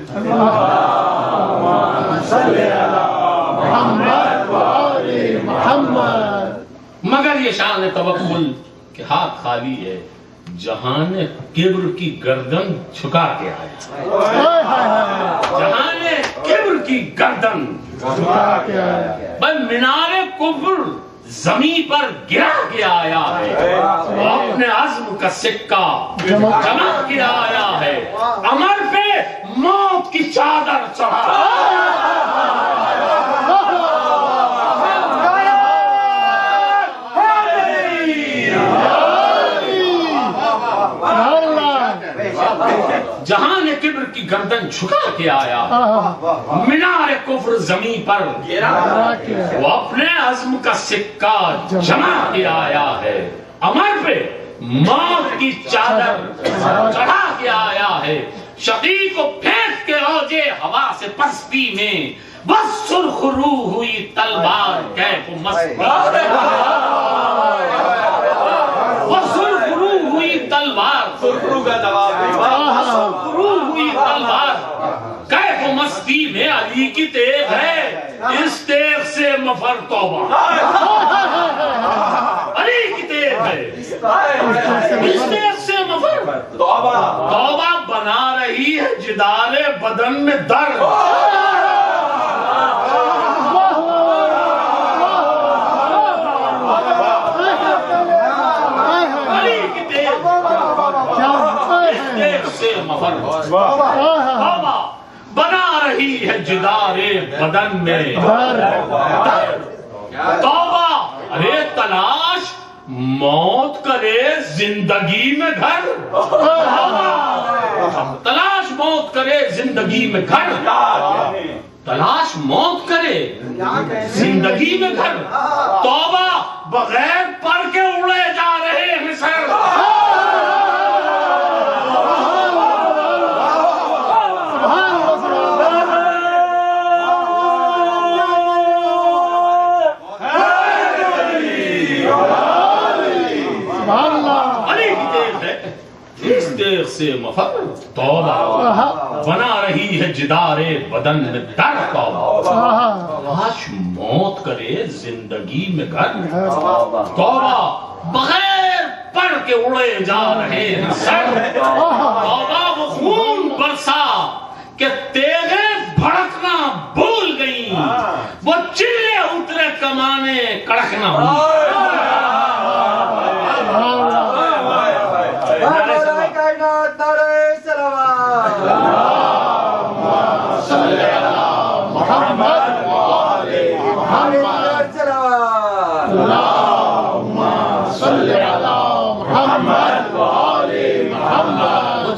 مگر یہ شان توکل کہ ہاتھ خالی ہے، جہان کبر کی گردن جھکا کے آیا. جہان کبر کی گردن بھائی مینار کفر زمین پر گرا کے آیا ہے، وہ اپنے عزم کا سکہ جمع کے آیا ہے، عمر پہ موت کی چادر چڑھا. جہان کبر کی گردن جھکا کے آیا، مینار کفر زمین پر وہ اپنے عزم کا سکہ جمع کے آیا ہے، عمر پہ موت کی چادر چڑھا کے آیا ہے. شقی کو پھینک کے اوجے ہوا سے پستی میں بس سرخ رو ہوئی تلوار کیف مستی. وہ سرخ رو ہوئی تلوار، ہوئی تلوار کیف مستی میں علی کی تیغ ہے، اس تیغ سے مفر توبہ. علی کی تیغ ہے، اس تیغ سے مفر توبہ بنا رہی ہے جدار بدن میں درد. علی کی تیغ سے مفر توبہ بنا رہی ہے جدار بدن میں توبہ. ارے تلاش موت کرے زندگی میں گھر، تلاش موت کرے زندگی میں گھر، تلاش موت کرے زندگی میں گھر. توبہ بغیر پر کے اڑے جا رہے ہیں سر. سے مفر توبہ بنا رہی ہے جدار بدن میں در. تلاش موت کرے زندگی میں گھر، توبہ بغیر پڑھ کے اڑے جا رہے ہیں سر. توبہ وہ خون برسا کہ تیغیں بھڑکنا بھول گئی، وہ چلے اترے کمانے کڑکنا ہوئی.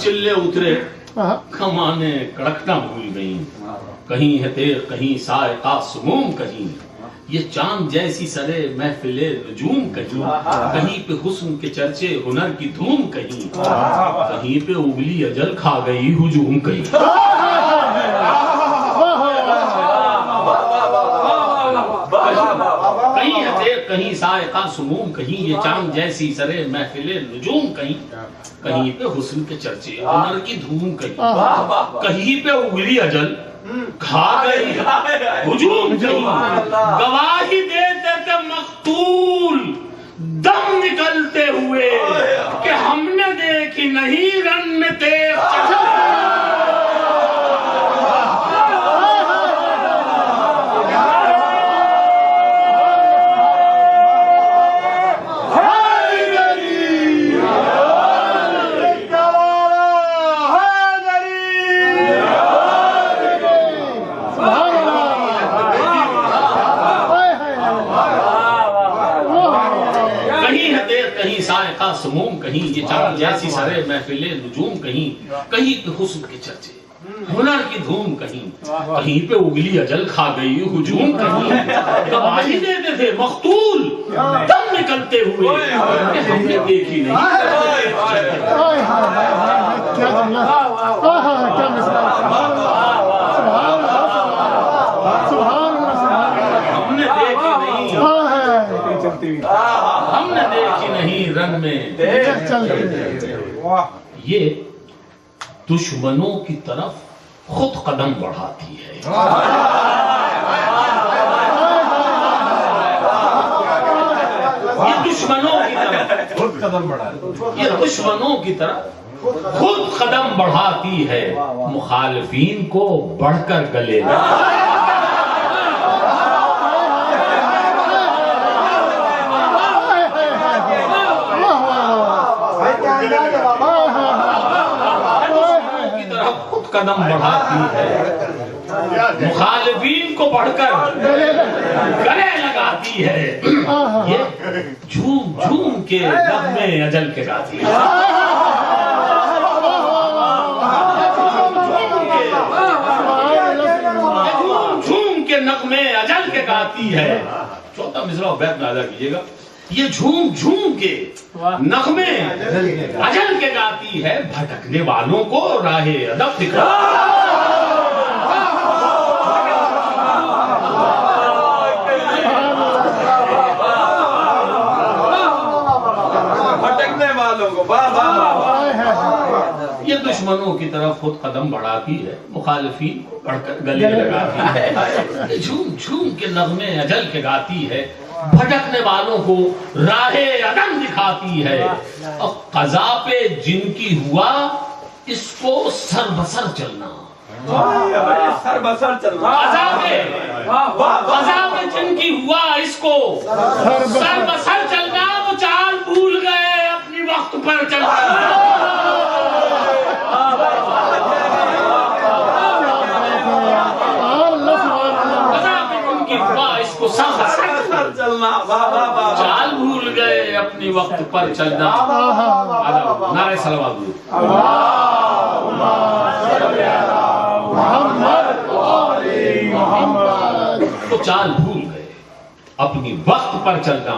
چلے اترے کمانے کڑکنا بھول گئیں، کہیں ہے تیغ کہیں سائقہ سموم کہیں، یہ چاند جیسی سرے محفل نجوم کہیں، کہیں پہ حسن کے چرچے ہنر کی دھوم کہیں، کہیں پہ اگلی اجل کھا گئی ہجوم کہیں. کہیں ہے تیغ کہیں سائقہ سموم کہیں، یہ چاند جیسی سرے محفل نجوم کہیں، کہیں پہ حسن کے چرچے ہنر کی دھوم کہیں، کہیں پہ اگلی اجل کھا گئی ہجوم کہیں. گواہی دیتے تھے مقتول دم نکلتے ہوئے کہ ہم نے دیکھی نہیں رن میں تیغ چلتے. سموم کہیں یہ چاند جیسی سرے محفل نجوم کہیں، کہیں پہ حسن کے چرچے ہنر کی دھوم کہیں، کہیں پہ اگلی اجل کھا گئی ہجوم کہیں. گواہی دیتے تھے مقتول دم نکلتے ہوئے کہ ہم نے دیکھی نہیں. ہم نے دیکھی نہیں رن میں. یہ دشمنوں کی طرف خود قدم بڑھاتی ہے. یہ دشمنوں کی طرف خود قدم بڑھائے. یہ دشمنوں کی طرف خود قدم بڑھاتی ہے، مخالفین کو بڑھ کر گلے لگاتی ہے. خود قدم بڑھاتی ہے، مخالفین کو بڑھ کر گلے لگاتی ہے. یہ جھوم جھوم کے نغمے اجل کے گاتی ہے. جھوم جھوم کے نغمے اجل کے گاتی ہے. چوتھا مصرع بیت میں ادا کیجیے گا. یہ جھوم جھوم کے نغمے اجل کے گاتی ہے، بھٹکنے والوں کو راہ ادب دکھاتی ہے. بھٹکنے والوں کو یہ دشمنوں کی طرف خود قدم بڑھاتی ہے، مخالفین کو بڑھ کر گلے لگاتی ہے. یہ جھوم جھوم کے نغمے اجل کے گاتی ہے، بھٹکنے والوں کو راہ عدم دکھاتی ہے. اور قضا پہ جن کی ہوا اس کو سر بسر چلنا. سر بسر چلنا. قضا پہ جن کی ہوا اس کو سر بسر چلنا. وہ چال بھول گئے اپنی وقت پر چلنا. چال بھول گئے اپنی وقت پر چلنا. نعرہ صلوات دو. تو چال بھول گئے اپنی وقت پر چلنا.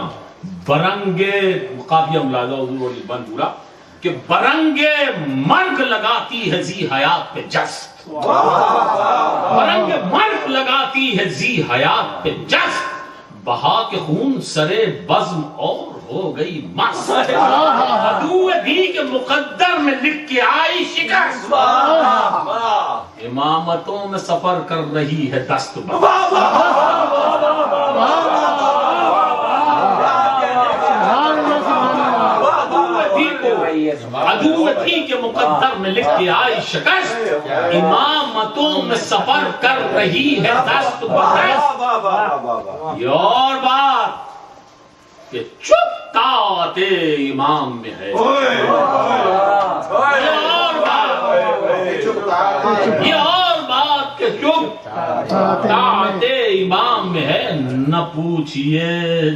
برنگے قافیہ ملازہ حضور علی بن پورا کہ برنگے مرگ لگاتی ہے ذی حیات پہ جست. برنگے مرگ لگاتی ہے ذی حیات پہ جست. بہا کے خون سرے بزم اور ہو گئی مست. عدو دی کے مقدر میں لکھ کے آئی شکست. امامتوں میں سفر کر رہی ہے دست بست. عدو دی کے مقدر میں لکھ کے آئی شکست. امامتوں میں سفر کر رہی ہے دست بست. یہ اور بات کہ چپ طاعت امام میں ہے. یہ اور بات کہ چپ طاعت امام میں ہے. نہ پوچھئے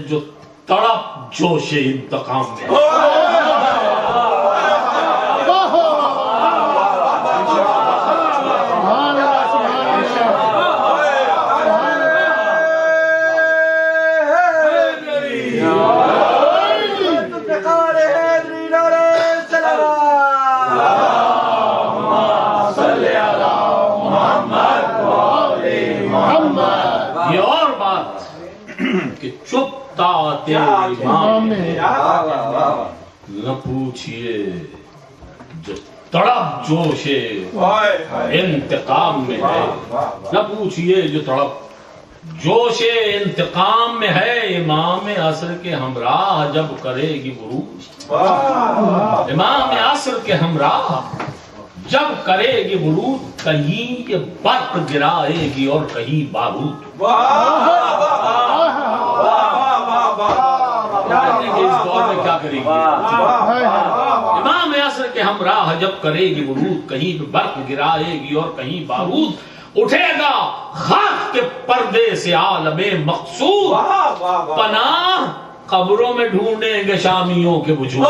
جو تڑپ جوش انتقام میں ہے. امام میں نہ پوچھئے جو تڑپ جوش انتقام میں ہے. نہ پوچھئے جو تڑپ جوش انتقام میں ہے. امام عصر کے ہمراہ جب کرے گی بروج. امام عصر کے ہمراہ جب کرے گی بروج. کہیں یہ برق گرائے گی اور کہیں بارود. اس دور میں کیا کرے گی امام عصر کے ہمراہ جب کرے گی ورود. کہیں پہ برق گرائے گی اور کہیں بارود. اٹھے گا خاک کے پردے سے عالم مقصود. پناہ قبروں میں ڈھونڈیں گے شامیوں کے وجود.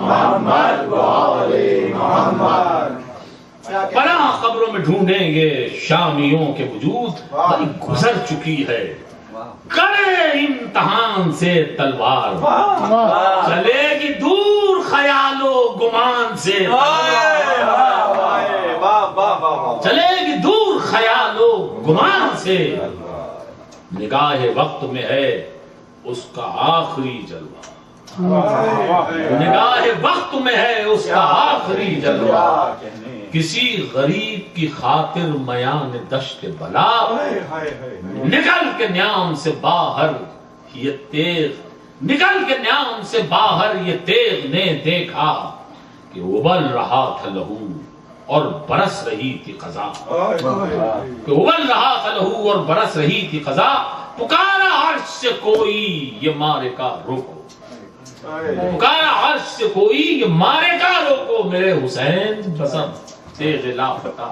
محمد میں ڈھونڈیں گے شامیوں کے وجود بھائی گزر چکی ہے کرے امتحان سے تلوار چلے گی دور خیال و گمان سے چلے گی دور خیال و گمان سے نگاہ وقت میں ہے اس کا آخری جلوہ نگاہ وقت میں ہے اس کا آخری جلوہ کسی غریب کی خاطر میان دشت بلا نکل کے نیام سے باہر یہ تیغ نکل کے نیام سے باہر یہ تیغ نے دیکھا کہ ابل رہا تھا لہو اور برس رہی تھی قضا کہ ابل رہا تھا لہو اور برس رہی تھی قضا پکارا عرش سے کوئی یہ مارے کا روکو پکارا عرش سے کوئی یہ مارے کا روکو میرے حسین بسم تیغ لافتہ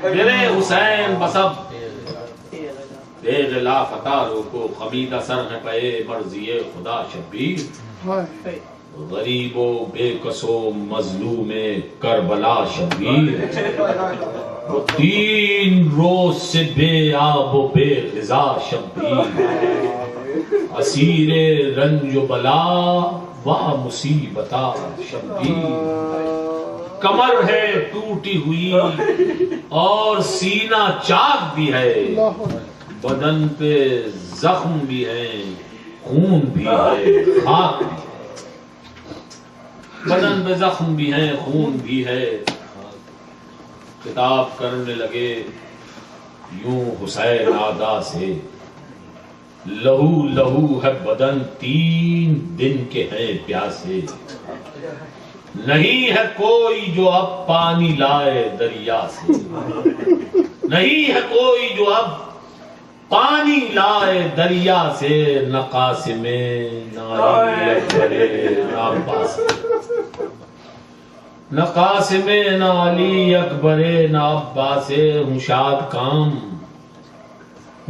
میرے حسین بسم تیغ لافتہ روکو خمیدہ سر ہے پہ مرضی خدا شبیر غریب و بے کسو مظلوم کربلا شبیر وہ 3 روز سے بے آب و بے غذا شبیر اسیر رنج و بلا و مصیبتا شبیر کمر ہے ٹوٹی ہوئی اور سینہ چاک بھی ہے بدن پہ زخم بھی ہے خون بھی ہے خاک بھی بدن پہ زخم بھی ہے خون بھی ہے خطاب کرنے لگے یوں حسین آدا سے لہو لہو ہے بدن 3 دن کے ہیں پیاسے نہیں ہے کوئی جو اب پانی لائے دریا سے نہیں ہے کوئی جو اب پانی لائے دریا سے نہ قاسم نہ علی اکبر نہ عباس نہ قاسم نہ علی اکبر نہ عباس ہوں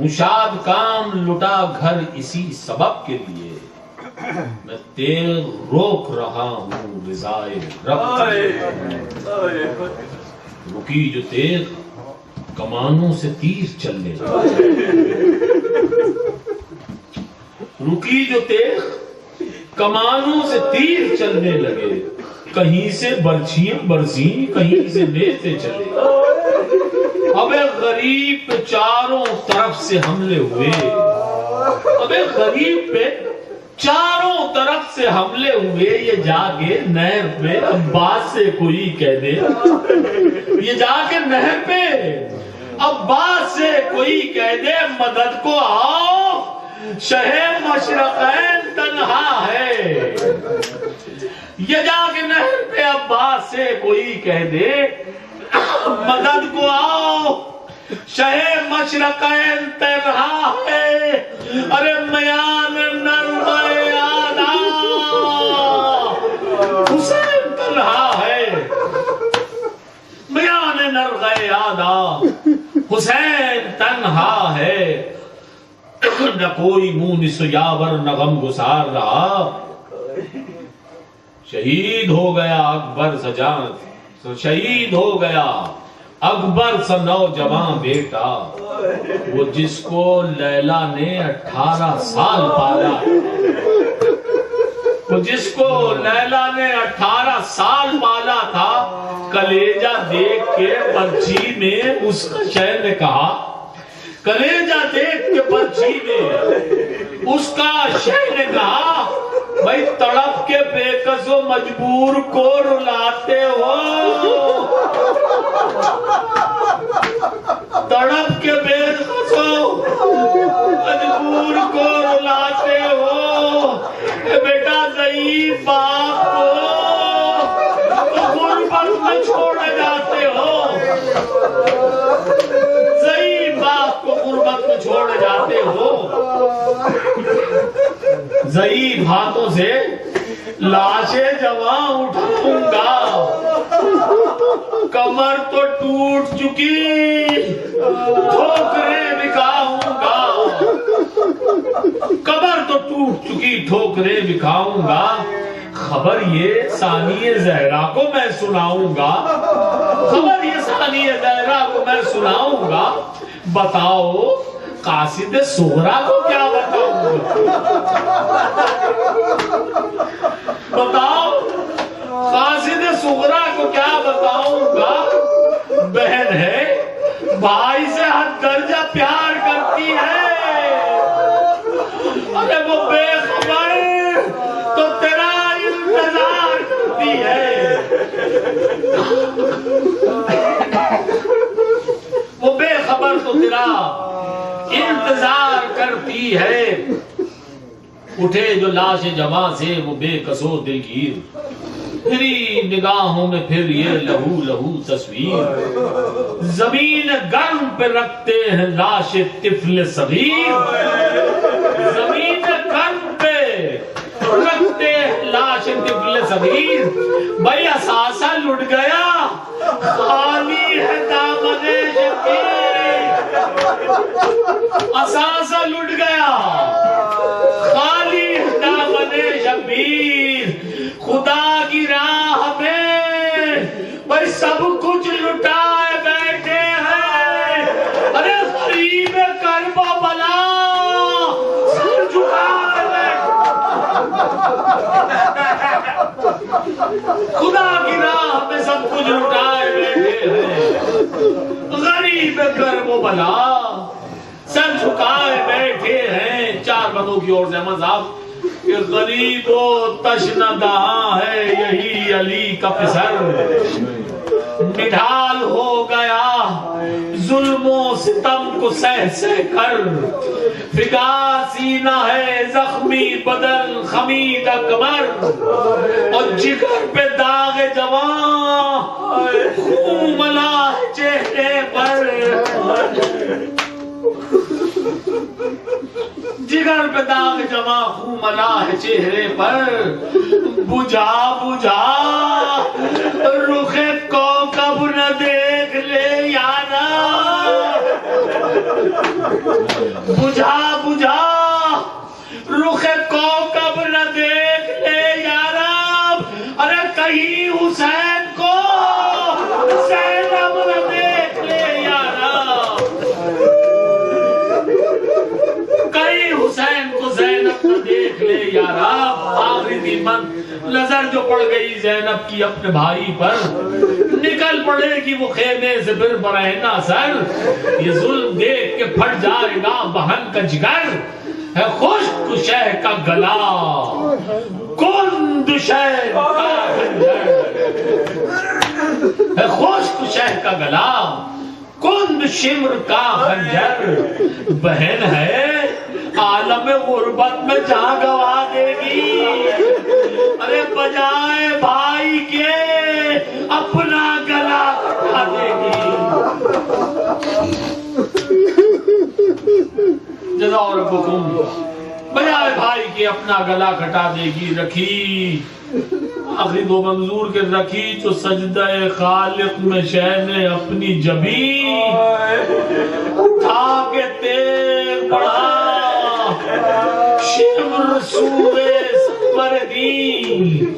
شاد کام لٹا گھر اسی سبب کے لیے میں تیغ روک رہا ہوں رضائے رب رکی جو تیغ کمانوں سے تیر چلنے لگے رکی جو تیغ کمانوں سے تیر چلنے لگے کہیں سے برچھیاں برسی کہیں سے نیزے چلے ابے غریب پہ چاروں طرف سے حملے ہوئے ابے غریب پہ چاروں طرف سے حملے ہوئے یہ جا کے نہر پہ عباس سے کوئی کہہ دے یہ جا کے نہر پہ عباس سے کوئی کہہ دے مدد کو آؤ شہر مشرقین تنہا ہے یہ جا کے نہر پہ عباس سے کوئی کہہ دے مدد کو آؤ شہر مشرقین تنہا ہے ارے میان نرمائے آدھا حسین تنہا ہے میان نرغے آدھا حسین تنہا ہے نہ کوئی مونس یاور نہ غم گسار رہا شہید ہو گیا اکبر سجان شہید ہو گیا اکبر سا نوجوان بیٹا وہ جس کو لیلا نے 18 سال پالا وہ جس کو لیلا نے 18 سال پالا تھا کلیجہ دیکھ کے پرچی میں اس کا شہر نے کہا کلیجہ دیکھ کے پرچی میں اس کا شہر نے کہا بھائی تڑپ کے بے کس و مجبور کو رلاتے ہو تڑپ کے بے کس و مجبور کو رلاتے ہو بیٹا ضعیف باپ کو تو غربت میں چھوڑ جاتے ہو ضعیف باپ کو غربت میں چھوڑ جاتے ہو ضعیف ہاتھوں سے لاشیں جوان اٹھاؤں گا کمر تو ٹوٹ چکی ٹھوکریں بکھاؤں گا کمر تو ٹوٹ چکی ٹھوکریں بکھاؤں گا خبر یہ ثانی زہرا کو میں سناؤں گا، خبر یہ ثانی زہرا کو میں سناؤں گا، بتاؤ قاصد صغرا کو کیا بتاؤں گا، بتاؤ قاصد صغرا کو کیا بتاؤں گا، بہن ہے بھائی سے حد درجہ پیار کرتی ہے، ارے وہ بے خبر تو تیرا انتظار کرتی ہے، وہ بے خبر تو تیرا انتظار کرتی ہے، اٹھے جو لاش جماں سے وہ بے کسو دلگیر، تیری نگاہوں میں پھر یہ لہو لہو تصویر، زمین گرم پہ رکھتے ہیں لاش طفل صغیر، زمین گرم پہ رکھتے ہیں لاش طفل صغیر، بھائی اثاثہ لٹ گیا خالی ہے دامن شبیر، اثاثہ لٹ گیا خالی ہے دامن شبیر، خدا کی راہ میں بھائی سب کچھ لٹائے بیٹھے ہیں، ارے غریب کربا بلا سر جھکائے بیٹھے، خدا کی راہ میں سب کچھ لٹائے بیٹھے ہیں، غریب کربا بلا سر جھکائے بیٹھے ہیں، چار بندوں کی اور سے احمد صاحب کہ غریب و تشنہ دہاں ہے یہی علی کا پسر، نڈھال ہو گیا ظلم و ستم کو سہ سہ کر، فگار سینہ ہے زخمی بدن خمید کمر، اور جگر پہ داغ جوان خون ملا چہرے پر، جگر پہ داغ جمع خون ملا ہے چہرے پر، بجھا بجھا رخ کوکب نہ دیکھ لے یارا، بجھا بجھا رخ کوکب نہ دیکھ لے یارا، ارے کہیں حسین کو زینب نہ دیکھ لے یارا، کہیں حسین کو زینب نہ دیکھ لے یارا، آخری دیمن نظر جو پڑ گئی زینب کی اپنے بھائی پر، نکل پڑے گی وہ خیمے سے پھر برہنہ سر، یہ ظلم دیکھ کے پھٹ جائے گا بہن کا جگر، ہے خشک شہ کا گلا کند شہ کا خنجر، ہے خشک شہ کا گلا کند شمر کا خنجر، بہن ہے عالم غربت میں جہاں گوا دے گی، ارے بجائے بھائی کے اپنا گلا کٹا دے گی، جزا ربکم، بجائے بھائی کے اپنا گلا کٹا دے گی، رکھی آخری دو منظور کے رکھی جو سجدہ خالق میں شہ نے اپنی جبین، اٹھا کے تیر بڑھا شمر سوئے سرور دین،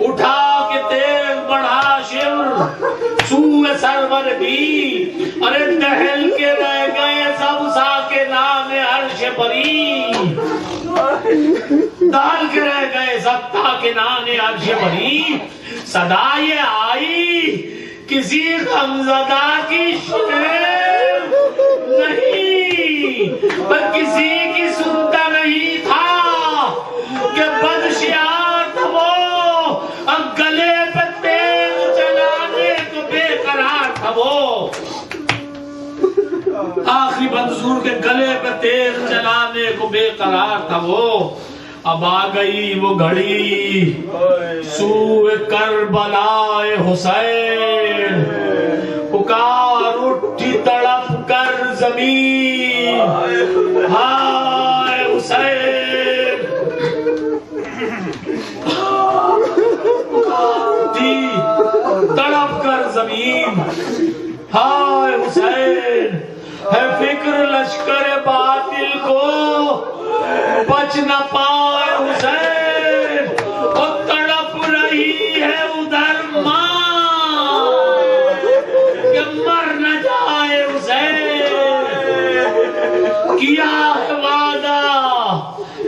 اٹھا کے تیر بڑھا شمر سوئے سرور دین، ارے دہل کے رہ گئے سب ساکنان عرش بری، دہل کے رہ گئے سب ساکنان عرش بری، صدا یہ آئی کسی غمزدہ کی شعر نہیں، پر کسی کی سنتا نہیں تھا کہ بدشیار تھا وہ، اب گلے پہ تیل چلانے کو بے قرار تھا وہ، آخری منظور کے گلے پہ تیل چلانے کو بے قرار تھا وہ، اب آ گئی وہ گھڑی سوئے کربلا حسین، پکار اٹھی تڑپ کر زمین، ہائے حسین، اٹھی تڑپ کر زمین، ہائے حسین، ہے فکر لشکر باطل کو بچ نہ پائے حسین، اور تڑپ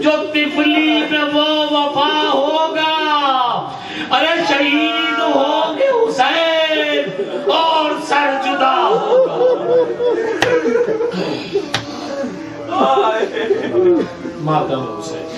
جو طفلی میں وہ وفا ہوگا. ارے شہید ہوں گے حسین اور سر جدا ہوگا. ماتم حسین.